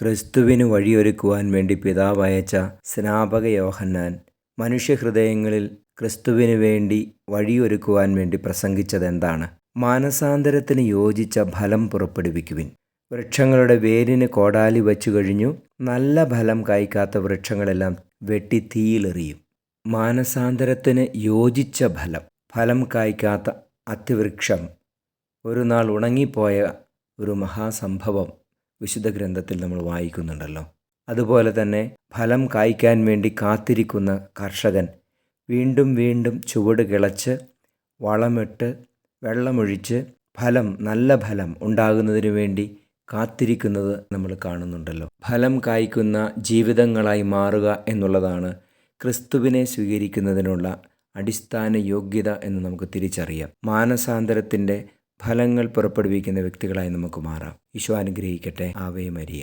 ക്രിസ്തുവിന് വഴിയൊരുക്കുവാൻ വേണ്ടി പിതാവ് അയച്ച സ്നാപക യോഹന്നാൻ മനുഷ്യഹൃദയങ്ങളിൽ ക്രിസ്തുവിന് വേണ്ടി വഴിയൊരുക്കുവാൻ വേണ്ടി പ്രസംഗിച്ചതെന്താണ്? മാനസാന്തരത്തിന് യോജിച്ച ഫലം പുറപ്പെടുവിക്കുവിൻ. വൃക്ഷങ്ങളുടെ വേരിന് കോടാലി വച്ചു കഴിഞ്ഞു, നല്ല ഫലം കായ്ക്കാത്ത വൃക്ഷങ്ങളെല്ലാം വെട്ടി തീയിലെറിയും. മാനസാന്തരത്തിന് യോജിച്ച ഫലം കായ്ക്കാത്ത അത്തിവൃക്ഷം ഒരു നാൾ ഉണങ്ങിപ്പോയ ഒരു മഹാസംഭവം വിശുദ്ധ ഗ്രന്ഥത്തിൽ നമ്മൾ വായിക്കുന്നുണ്ടല്ലോ. അതുപോലെ തന്നെ ഫലം കായ്ക്കാൻ വേണ്ടി കാത്തിരിക്കുന്ന കർഷകൻ വീണ്ടും വീണ്ടും ചുവട് കിളച്ച് വളമിട്ട് വെള്ളമൊഴിച്ച് നല്ല ഫലം ഉണ്ടാകുന്നതിന് വേണ്ടി കാത്തിരിക്കുന്നത് നമ്മൾ കാണുന്നുണ്ടല്ലോ. ഫലം കായ്ക്കുന്ന ജീവിതങ്ങളായി മാറുക എന്നുള്ളതാണ് ക്രിസ്തുവിനെ സ്വീകരിക്കുന്നതിനുള്ള അടിസ്ഥാന യോഗ്യത എന്ന് നമുക്ക് തിരിച്ചറിയാം. മാനസാന്തരത്തിൻ്റെ ഫലങ്ങൾ പുറപ്പെടുവിക്കുന്ന വ്യക്തികളായി നമുക്ക് മാറാം. ഈശോ അനുഗ്രഹിക്കട്ടെ. Ave Maria.